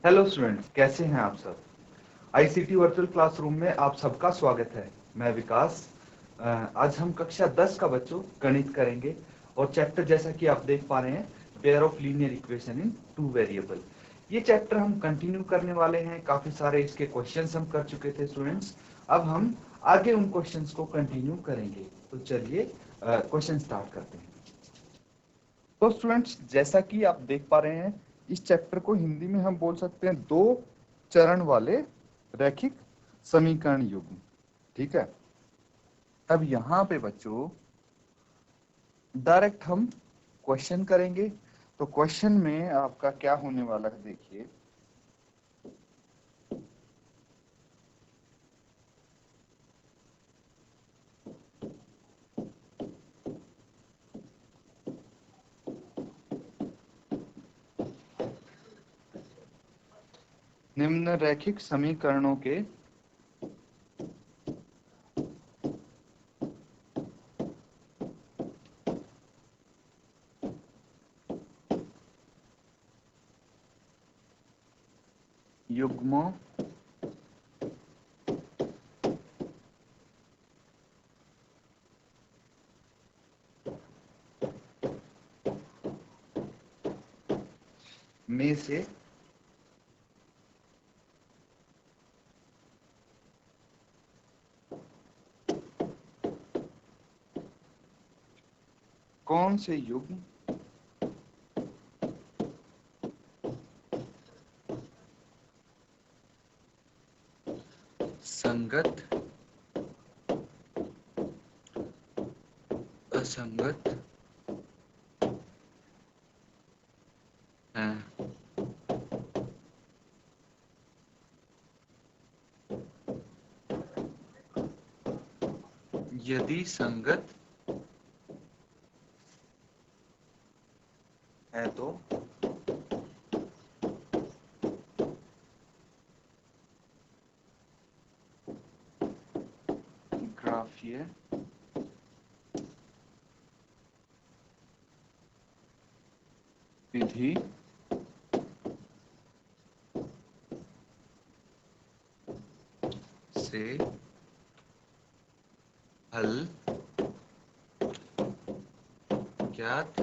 Hello students, कैसे हैं आप सब। आईसीटी वर्चुअल क्लासरूम में आप सबका स्वागत है। मैं विकास। आज हम कक्षा 10 का बच्चों गणित करेंगे और चैप्टर जैसा कि आप देख पा रहे हैं, pair of linear equation in two variable. ये चैप्टर हम कंटिन्यू करने वाले हैं। काफी सारे इसके क्वेश्चंस हम कर चुके थे स्टूडेंट्स। अब हम आगे उन क्वेश्चंस को कंटिन्यू करेंगे। तो चलिए क्वेश्चन स्टार्ट करते हैं। तो स्टूडेंट्स, जैसा कि आप देख पा रहे हैं, इस चैप्टर को हिंदी में हम बोल सकते हैं दो चरण वाले रैखिक समीकरण युग्म। ठीक है। अब यहाँ पे बच्चों डायरेक्ट हम क्वेश्चन करेंगे। तो क्वेश्चन में आपका क्या होने वाला है, देखिए। निम्न रैखिक समीकरणों के युग्मों में से कौन से युग्म संगत, असंगत हैं। यदि संगत है तो ग्राफीय विधि से हल ज्ञात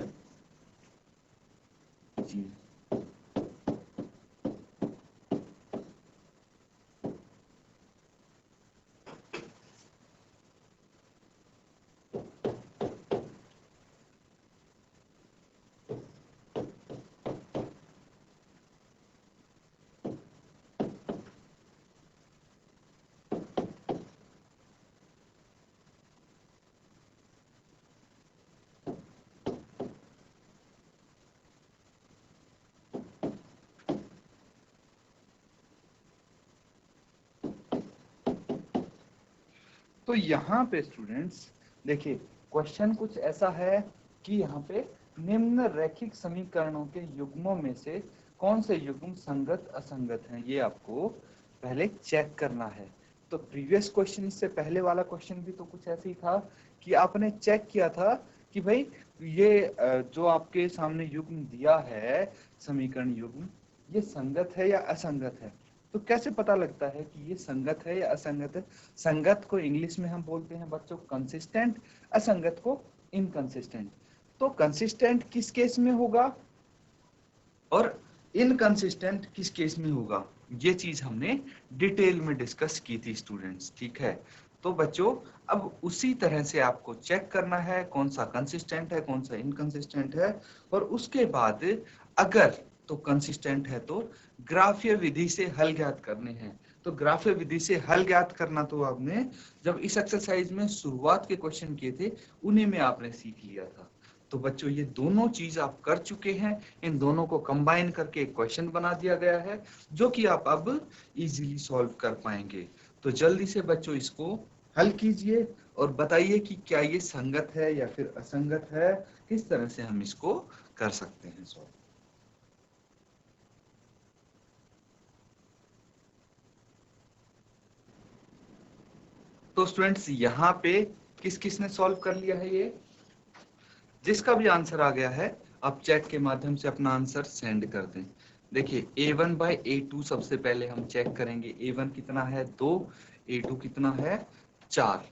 कीजिए। तो यहाँ पे स्टूडेंट्स देखिए, क्वेश्चन कुछ ऐसा है कि यहाँ पे निम्न रैखिक समीकरणों के युग्मों में से कौन से युग्म संगत असंगत हैं, ये आपको पहले चेक करना है। तो प्रीवियस क्वेश्चन, इससे पहले वाला क्वेश्चन भी तो कुछ ऐसे ही था कि आपने चेक किया था कि भाई ये जो आपके सामने युग्म दिया है, समीकरण युग्म, ये संगत है या असंगत है। तो कैसे पता लगता है कि ये संगत है या असंगत है। संगत को इंग्लिश में हम बोलते हैं बच्चों कंसिस्टेंट, असंगत को इनकंसिस्टेंट। तो कंसिस्टेंट किस केस में होगा और इनकंसिस्टेंट किस केस में होगा, ये चीज हमने डिटेल में डिस्कस की थी स्टूडेंट्स। ठीक है। तो बच्चों, अब उसी तरह से आपको चेक करना है कौन सा कंसिस्टेंट है, कौन सा इनकंसिस्टेंट है। और उसके बाद अगर तो कंसिस्टेंट है तो ग्राफीय विधि से हल ज्ञात करने हैं। तो ग्राफीय विधि से हल ज्ञात करना तो आपने जब इस एक्सरसाइज में शुरुआत के क्वेश्चन किए थे, उन्हीं में आपने सीख लिया था। तो बच्चों, ये दोनों चीज आप कर चुके हैं। इन दोनों को कंबाइन करके एक क्वेश्चन बना दिया गया है, जो कि आप अब इजीली सॉल्व कर पाएंगे। तो जल्दी से बच्चों इसको हल कीजिए और बताइए कि क्या ये संगत है या फिर असंगत है, किस तरह से हम इसको कर सकते हैं सॉल्व। तो स्टूडेंट्स, यहाँ पे किस किस ने सॉल्व कर लिया है, ये जिसका भी आंसर आ गया है आप चैट के माध्यम से अपना आंसर सेंड कर दें। देखिए a1 बाय a2 सबसे पहले हम चेक करेंगे। a1 कितना है 2, a2 कितना है 4,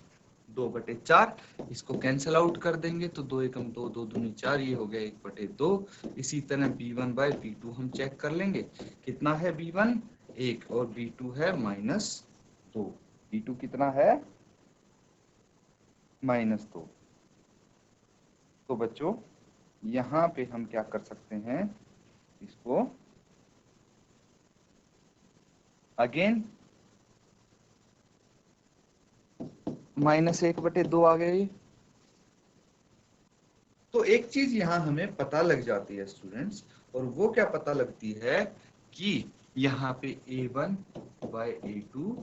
2/4। इसको कैंसिल आउट कर देंगे तो 2 एकम 2, 2 दूनी 4, ये हो गया 1/2। इसी तरह b1 बाय b2 हम चेक कर लेंगे। कितना है b1 1 और b2 है -2। b2 कितना है -2। तो बच्चों यहाँ पे हम क्या कर सकते हैं, इसको अगेन -1/2 आ गई। तो एक चीज यहाँ हमें पता लग जाती है स्टूडेंट्स, और वो क्या पता लगती है कि यहाँ पे a1 बाय a2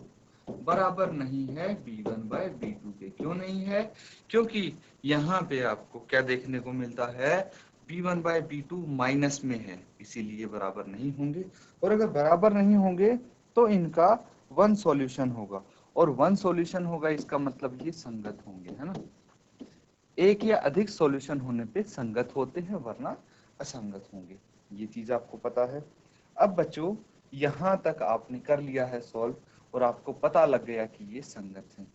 बराबर नहीं है b1 बाय b2 के। क्यों नहीं है? क्योंकि यहाँ पे आपको क्या देखने को मिलता है, b1 बाय b2 माइनस में है, इसीलिए बराबर नहीं होंगे। और अगर बराबर नहीं होंगे तो इनका वन सॉल्यूशन होगा, और वन सॉल्यूशन होगा इसका मतलब ये संगत होंगे, है ना। एक या अधिक सॉल्यूशन होने पे संगत होते हैं, वरना असंगत होंगे। ये चीज आपको पता है। अब बच्चों यहाँ तक आपने कर लिया है सॉल्व, और आपको पता लग गया कि ये संगत हैं।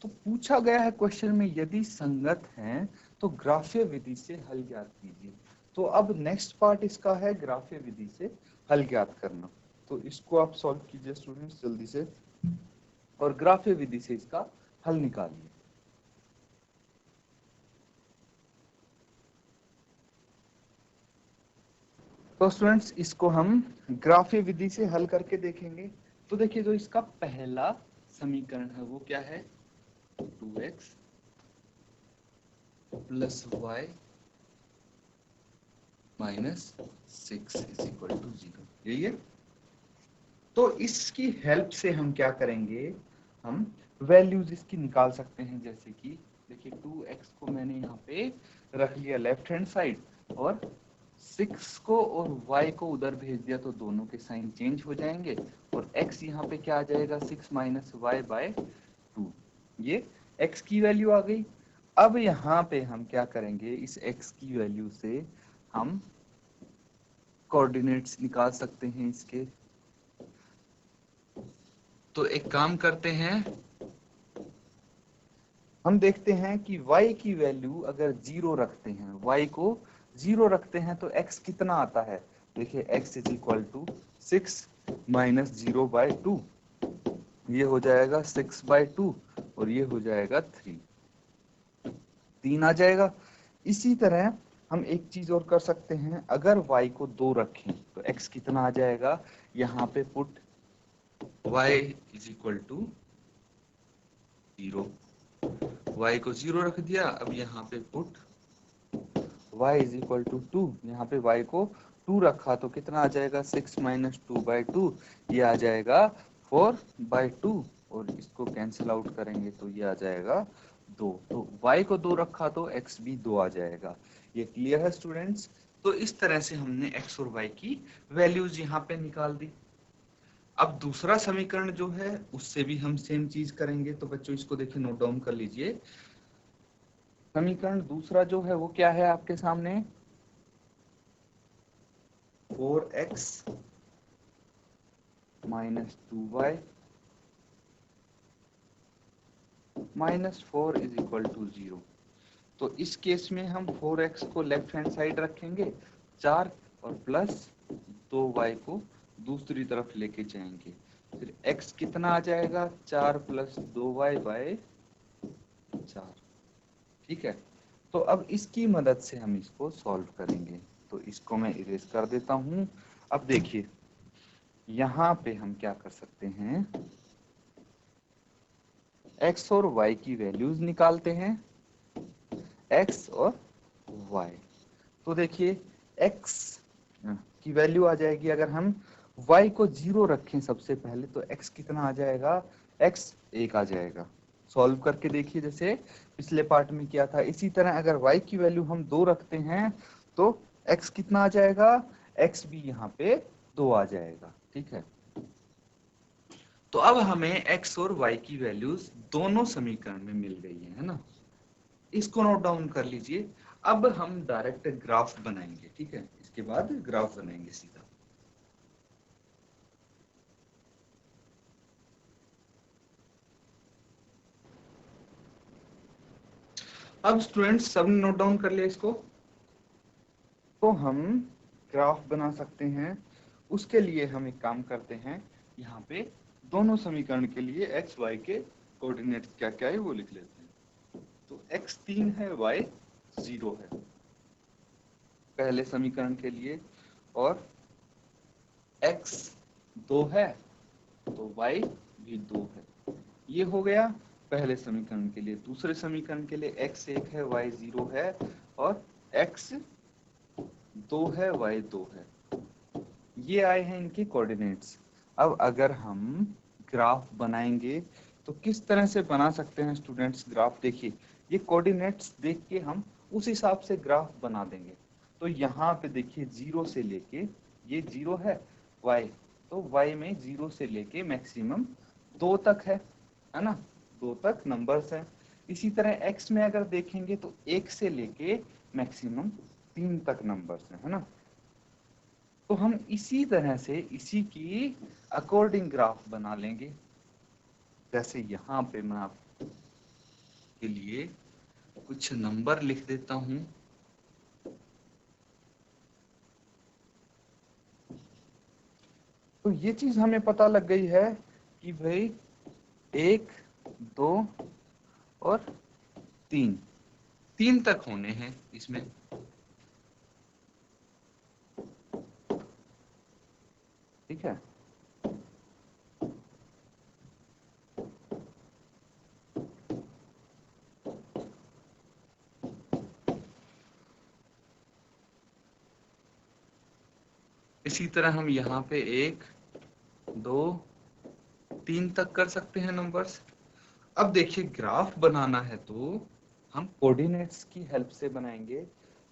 तो पूछा गया है क्वेश्चन में, यदि संगत हैं तो ग्राफ्य विधि से हल ज्ञात कीजिए। तो अब नेक्स्ट पार्ट इसका है ग्राफ्य विधि से हल ज्ञात करना। तो इसको आप सॉल्व कीजिए स्टूडेंट्स जल्दी से, और ग्राफ्य विधि से इसका हल निकालिए। तो स्टूडेंट्स इसको हम ग्राफीय विधि से हल करके देखेंगे। तो देखिए जो इसका पहला समीकरण है वो क्या है, 2x plus y minus 6 is equal to 0, यही है। तो इसकी हेल्प से हम क्या करेंगे, हम वैल्यूज इसकी निकाल सकते हैं। जैसे कि देखिए 2x को मैंने यहाँ पे रख लिया लेफ्ट हैंड साइड, और 6 को और y को उधर भेज दिया, तो दोनों के साइन चेंज हो जाएंगे, और x यहाँ पे क्या आ जाएगा 6 माइनस वाई बाय 2। ये x की वैल्यू आ गई। अब यहाँ पे हम क्या करेंगे, इस x की वैल्यू से हम कोऑर्डिनेट्स निकाल सकते हैं इसके। तो एक काम करते हैं, हम देखते हैं कि y की वैल्यू अगर 0 रखते हैं, y को 0 रखते हैं तो x कितना आता है। देखिए x is equal to 6 minus 0 by 2, ये हो जाएगा 6 बाय 2, और ये हो जाएगा 3 आ जाएगा। इसी तरह हम एक चीज और कर सकते हैं, अगर y को 2 रखें तो x कितना आ जाएगा। यहाँ पे put y is equal to 0, y को 0 रख दिया। अब यहाँ पे put y is equal to 2, यहाँ पे y को 2 रखा तो कितना आ जाएगा 6 माइनस 2 बाई 2, ये आ जाएगा 4 बाई 2, और इसको कैंसिल आउट करेंगे तो ये आ जाएगा 2। तो y को 2 रखा तो x भी 2 आ जाएगा। ये क्लियर है स्टूडेंट्स। तो इस तरह से हमने x और y की वैल्यूज यहाँ पे निकाल दी। अब दूसरा समीकरण जो है उससे भी हम सेम चीज करेंगे। तो बच्चों इसको देखिए, नोट डाउन कर लीजिए। समीकरण दूसरा जो है वो क्या है आपके सामने, 4x minus 2y minus 4 is equal to 0। तो इस केस में हम 4x को लेफ्ट हैंड साइड रखेंगे 4, और प्लस 2y को दूसरी तरफ लेके जाएंगे। फिर x कितना आ जाएगा 4 प्लस 2y बाय 4। ठीक है। तो अब इसकी मदद से हम इसको सॉल्व करेंगे। तो इसको मैं इरेज कर देता हूं। अब देखिए यहाँ पे हम क्या कर सकते हैं, x और y की वैल्यूज निकालते हैं, x और y। तो देखिए x की वैल्यू आ जाएगी, अगर हम y को 0 रखें सबसे पहले तो x कितना आ जाएगा, x 1 आ जाएगा। सॉल्व करके देखिए जैसे पिछले पार्ट में किया था। इसी तरह अगर y की वैल्यू हम 2 रखते हैं तो x कितना आ जाएगा, x भी यहाँ पे 2 आ जाएगा। ठीक है। तो अब हमें x और y की वैल्यूज दोनों समीकरण में मिल गई है ना। इसको नोट डाउन कर लीजिए। अब हम डायरेक्ट ग्राफ बनाएंगे। ठीक है, इसके बाद ग्राफ बनाएंगे सीधा। अब स्टूडेंट्स सबने नोट डाउन कर लिया इसको। तो हम ग्राफ बना सकते हैं, उसके लिए हम एक काम करते हैं, यहाँ पे दोनों समीकरण के लिए एक्स वाई के कोऑर्डिनेट्स क्या क्या है वो लिख लेते हैं। तो x 3 है, y 0 है पहले समीकरण के लिए, और x 2 है तो y भी 2 है। ये हो गया पहले समीकरण के लिए। दूसरे समीकरण के लिए x 1 है, y 0 है, और x 2 है, y 2 है। ये आए हैं इनके कोऑर्डिनेट्स। अब अगर हम ग्राफ बनाएंगे तो किस तरह से बना सकते हैं स्टूडेंट्स ग्राफ? देखिए, ये कोऑर्डिनेट्स देख के हम उस हिसाब से ग्राफ बना देंगे। तो यहाँ पे देखिए 0 से लेके, ये 0 है y, तो y में 0 से लेके मैक्सिमम 2 तक है ना, 2 तक नंबर्स हैं। इसी तरह x में अगर देखेंगे तो 1 से लेके मैक्सिमम 3 तक नंबर्स हैं, है ना। तो हम इसी तरह से इसी की अकॉर्डिंग ग्राफ बना लेंगे। जैसे यहाँ पे मैं आपके लिए कुछ नंबर लिख देता हूं। तो ये चीज हमें पता लग गई है कि भाई 1, 2 और 3 तक होने हैं इसमें। ठीक है, इसी तरह हम यहाँ पे 1, 2, 3 तक कर सकते हैं नंबर्स। अब देखिए ग्राफ बनाना है तो हम कोऑर्डिनेट्स की हेल्प से बनाएंगे।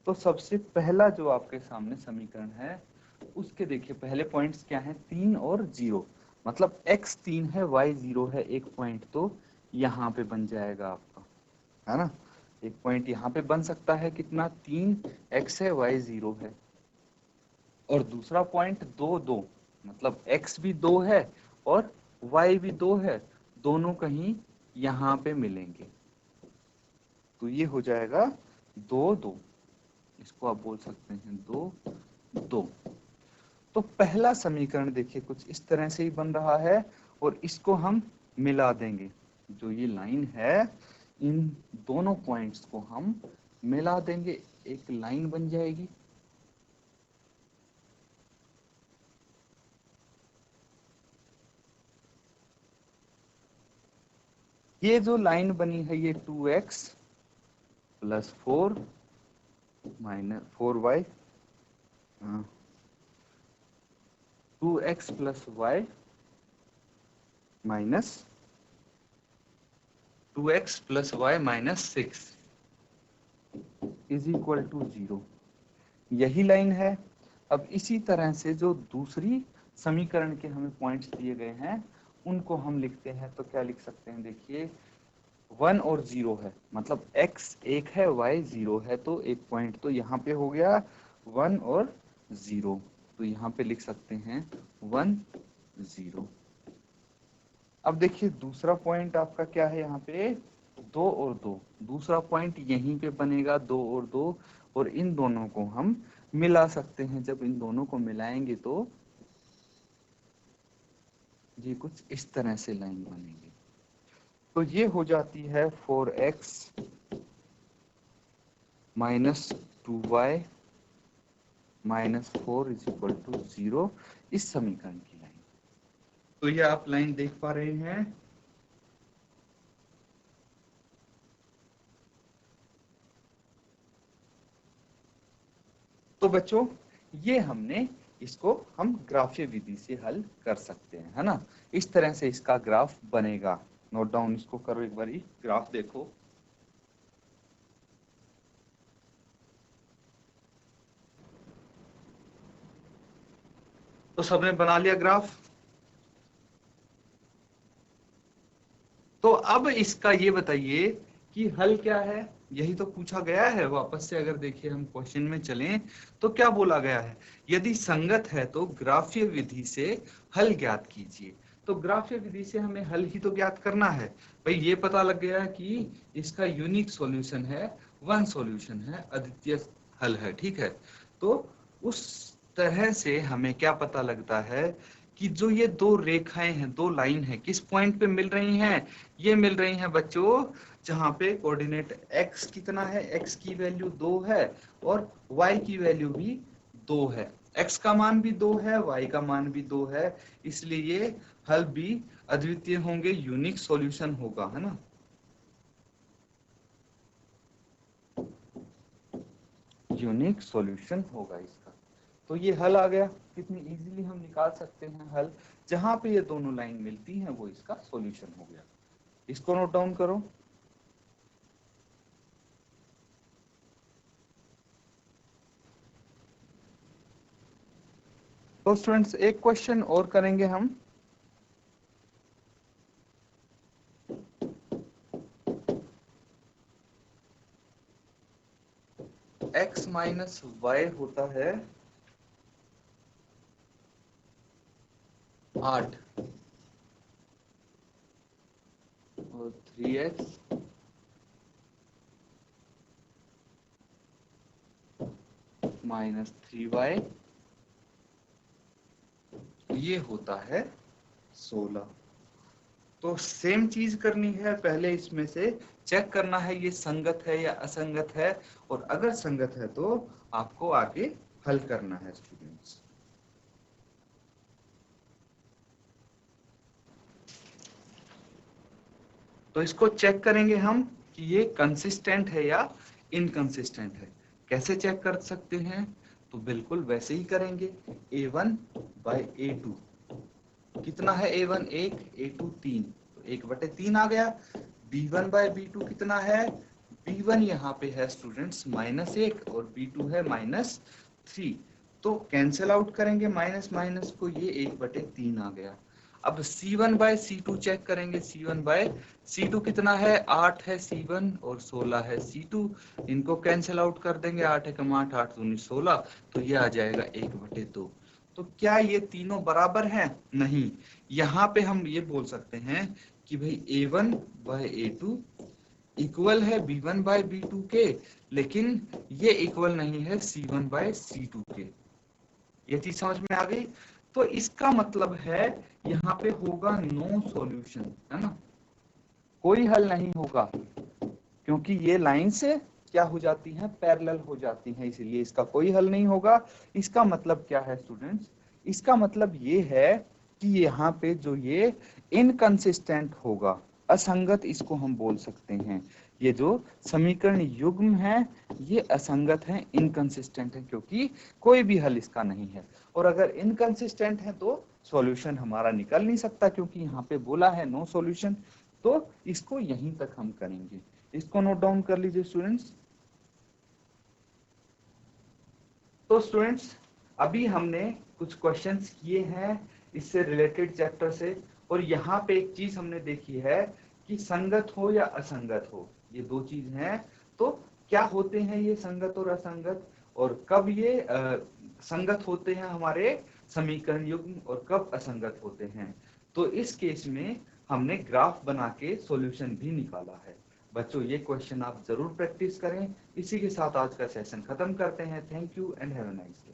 तो सबसे पहला जो आपके सामने समीकरण है उसके देखिए पहले पॉइंट्स क्या हैं, 3 और 0। मतलब x 3 है, y 0 है, एक पॉइंट तो यहाँ पे बन जाएगा आपका, है ना। एक पॉइंट यहाँ पे बन सकता है कितना, 3x है, y 0 है। और दूसरा पॉइंट 2, 2, मतलब x भी 2 है और y भी 2 है, दोनों कहीं यहाँ पे मिलेंगे। तो ये हो जाएगा 2, 2, इसको आप बोल सकते हैं 2, 2। तो पहला समीकरण देखिए कुछ इस तरह से ही बन रहा है, और इसको हम मिला देंगे। जो ये लाइन है, इन दोनों पॉइंट्स को हम मिला देंगे, एक लाइन बन जाएगी। ये जो लाइन बनी है ये 2x + 4 - 4y, 2x + y - 2x + y - 6 = 0, यही लाइन है। अब इसी तरह से जो दूसरी समीकरण के हमें पॉइंट्स दिए गए हैं उनको हम लिखते हैं। तो क्या लिख सकते हैं, देखिए 1 और 0 है, मतलब x 1 है, y 0 है, तो एक पॉइंट तो यहाँ पे हो गया 1 और 0। तो यहाँ पे लिख सकते हैं 1, 0। अब देखिए दूसरा पॉइंट आपका क्या है, यहाँ पे 2 और 2, दूसरा पॉइंट यहीं पे बनेगा 2 और 2, और इन दोनों को हम मिला सकते हैं। जब इन दोनों को मिलाएंगे तो ये कुछ इस तरह से लाइन बनेगी। तो ये हो जाती है 4x - 2y - 4 = 0, इस समीकरण की लाइन। तो ये आप लाइन देख पा रहे हैं। तो बच्चों ये हमने इसको हम ग्राफीय विधि से हल कर सकते हैं, है ना। इस तरह से इसका ग्राफ बनेगा। नोट डाउन इसको करो एक बारी, ग्राफ देखो। तो सबने बना लिया ग्राफ। तो अब इसका ये बताइए कि हल क्या है, यही तो पूछा गया है। वापस से अगर देखिए हम क्वेश्चन में चलें तो क्या बोला गया है, यदि संगत है तो ग्राफीय विधि से हल ज्ञात कीजिए। तो ग्राफ्य विधि से हमें हल ही तो ज्ञात करना है। भाई ये पता लग गया कि इसका यूनिक सॉल्यूशन है, वन सॉल्यूशन है, अद्वितीय हल है, ठीक है। तो उस तरह से हमें क्या पता लगता है कि जो ये दो रेखाएं हैं, दो लाइन है, किस पॉइंट पे मिल रही हैं? ये मिल रही हैं बच्चों जहां पे कोऑर्डिनेट x कितना है, x की वैल्यू 2 है और y की वैल्यू भी 2 है। x का मान भी 2 है, y का मान भी 2 है, इसलिए ये हल भी अद्वितीय होंगे, यूनिक सॉल्यूशन होगा, है ना। यूनिक सॉल्यूशन होगा इसका। तो ये हल आ गया, कितनी इजीली हम निकाल सकते हैं हल। जहां पे ये दोनों लाइन मिलती हैं वो इसका सॉल्यूशन हो गया। इसको नोट डाउन करो। तो स्टूडेंट्स एक क्वेश्चन और करेंगे हम। x माइनस वाई होता है 8 और 3x माइनस 3y ये होता है 16। तो सेम चीज करनी है, पहले इसमें से चेक करना है ये संगत है या असंगत है, और अगर संगत है तो आपको आगे हल करना है स्टूडेंट्स। तो इसको चेक करेंगे हम कि ये कंसिस्टेंट है या इनकंसिस्टेंट है। कैसे चेक कर सकते हैं? तो बिल्कुल वैसे ही करेंगे, a1 बाय a2 कितना है, a1 1, a2 3, तो 1/3 आ गया। b1 बाय b2 कितना है, b1 यहाँ पे है स्टूडेंट्स -1 और b2 है -3, तो कैंसिल आउट करेंगे माइनस माइनस को, ये 1/3 आ गया। अब C1 बाय C2 चेक करेंगे, C1 बाय C2 कितना है, 8 है C1 और 16 है C2, इनको कैंसिल आउट कर देंगे, 8 एकम 8, 8 दूनी 16, तो ये आ जाएगा 1/2। तो क्या ये तीनों बराबर हैं? नहीं। यहाँ पे हम ये बोल सकते हैं कि भाई A1 बाय A2 इक्वल है B1 बाय B2 के, लेकिन ये इक्वल नहीं है C1 बाय C2 के। ये चीज समझ में आ गई? तो इसका मतलब है यहाँ पे होगा नो सॉल्यूशन, है ना, कोई हल नहीं होगा, क्योंकि ये लाइन से क्या हो जाती हैं, पैरेलल हो जाती हैं, इसीलिए इसका कोई हल नहीं होगा। इसका मतलब क्या है स्टूडेंट्स? इसका मतलब ये है कि यहाँ पे जो ये इनकंसिस्टेंट होगा, असंगत इसको हम बोल सकते हैं। ये जो समीकरण युग्म है ये असंगत है, इनकंसिस्टेंट है, क्योंकि कोई भी हल इसका नहीं है। और अगर इनकंसिस्टेंट है तो सॉल्यूशन हमारा निकल नहीं सकता, क्योंकि यहाँ पे बोला है नो सॉल्यूशन। तो इसको यहीं तक हम करेंगे। इसको नोट डाउन कर लीजिए स्टूडेंट्स। तो स्टूडेंट्स अभी हमने कुछ क्वेश्चंस किए हैं इससे रिलेटेड चैप्टर से, और यहाँ पे एक चीज हमने देखी है कि संगत हो या असंगत हो, ये दो चीज हैं। तो क्या होते हैं ये संगत और असंगत, और कब ये संगत होते हैं हमारे समीकरण युग्म और कब असंगत होते हैं। तो इस केस में हमने ग्राफ बना के सॉल्यूशन भी निकाला है। बच्चों ये क्वेश्चन आप जरूर प्रैक्टिस करें। इसी के साथ आज का सेशन खत्म करते हैं। Thank you and have a nice day.